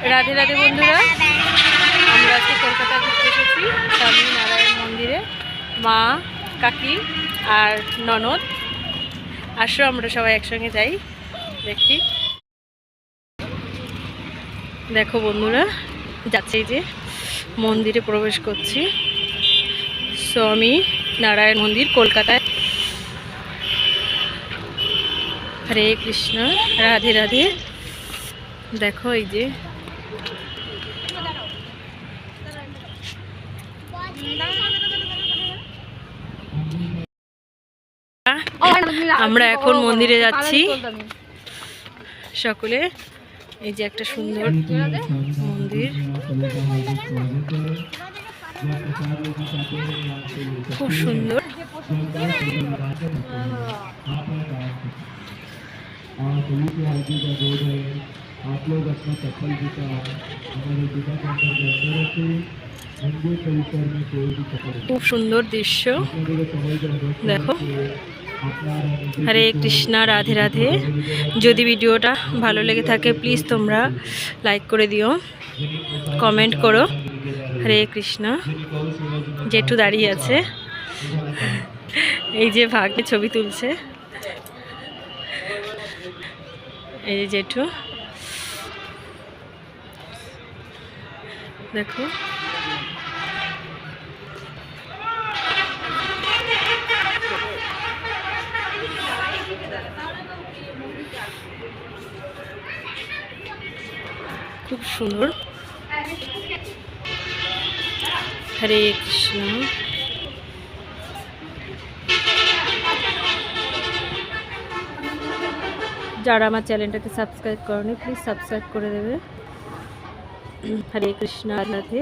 রাধে রাধে বন্ধুরা, আমরা আজকে কলকাতা ঘুরতে এসেছি স্বামী নারায়ণ মন্দিরে। মা, কাকি আর ননদ, আসো আমরা সবাই একসঙ্গে যাই। দেখি, দেখো বন্ধুরা, যাচ্ছে যে মন্দিরে প্রবেশ করছি। স্বামী নারায়ণ মন্দির, কলকাতায়। হরে কৃষ্ণ, রাধে রাধে। দেখো এই যে আমরা এখন মন্দিরে যাচ্ছি সকলে। এই যে একটা সুন্দর মন্দির, খুব সুন্দর। आप लोग अपना चप्पल जूता हमारे जूता काउंटर के अंदर रखें। मंदिर परिसर में कोई भी चप्पल। खूब सुंदर दृश्य देखो। हरे कृष्णा, राधे राधे। যদি ভিডিওটা ভালো লেগে থাকে প্লিজ তোমরা লাইক করে দিও, কমেন্ট করো। হরে কৃষ্ণ। জেঠু দাঁড়িয়ে আছে, এই যে ভাগ্যে ছবি তুলছে। এই যে জেঠু, দেখো খুব সুন্দর। হরে কৃষ্ণ। যারা আমার চ্যানেলটাকে সাবস্ক্রাইব করনি প্লিজ সাবস্ক্রাইব করে দেবে। হরে কৃষ্ণ, রাধে।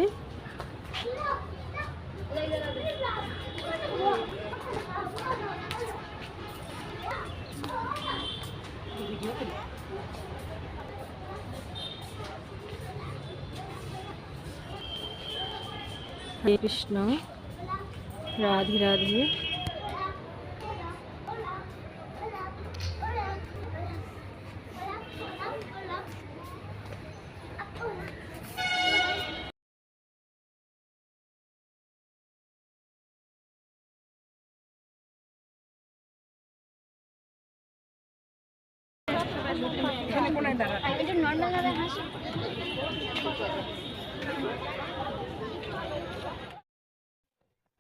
হরে কৃষ্ণ, রাধে রাধে।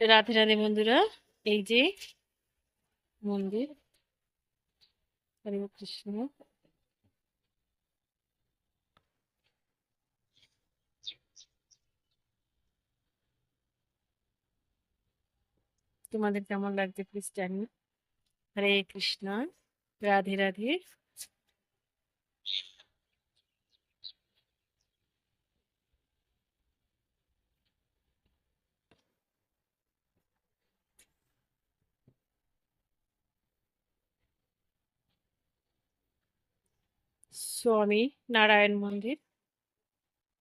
রাধে রাধে বন্ধুরা, এই যে মন্দির। হরে কৃষ্ণ। তোমাদের কেমন লাগছে প্লিজ জানি। হরে কৃষ্ণ, রাধে রাধে। স্বামী নারায়ণ মন্দির।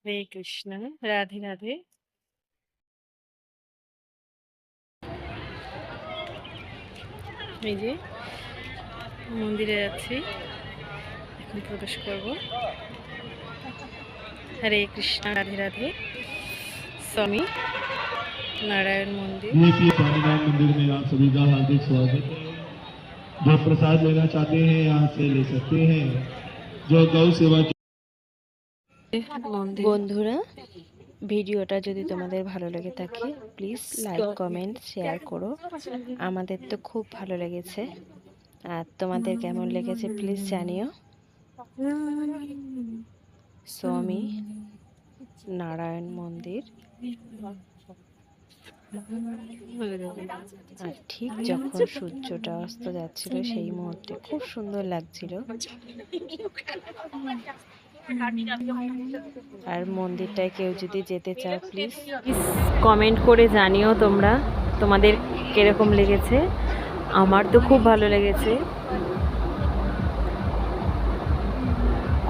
হরে কৃষ্ণ, রাধে রাধে। এই যে মন্দিরে যাচ্ছি, এখন প্রবেশ করব। হরে কৃষ্ণ, রাধে রাধে। স্বামী नारायण मंदिर। स्वामीनारायण मंदिर में आप सभी का हार्दिक स्वागत है। जो प्रसाद लेना चाहते हैं यहाँ से ले सकते हैं। जो गौ सेवा। বন্ধুরা, ভিডিওটা যদি তোমাদের ভালো লেগে থাকে প্লিজ লাইক, কমেন্ট, শেয়ার করো। আমাদের তো খুব ভালো লেগেছে, আর তোমাদের কেমন লেগেছে প্লিজ জানিও। স্বামী নারায়ণ মন্দির। আর ঠিক যখন সূর্যটা অস্ত যাচ্ছিল সেই মুহূর্তে খুব সুন্দর লাগছিল। আর মন্দিরটায় কেউ যদি যেতে চাও প্লিজ কমেন্ট করে জানিও তোমরা, তোমাদের কিরকম লেগেছে। আমার তো খুব ভালো লেগেছে,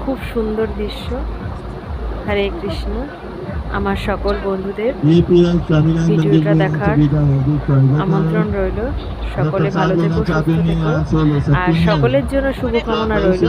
খুব সুন্দর দৃশ্য। হরে কৃষ্ণ। আমার সকল বন্ধুদের ভিডিওটা দেখার আমন্ত্রণ রইল। সকলে ভালো থেকো, সুস্থ থেকো, আর সকলের জন্য শুভকামনা রইল।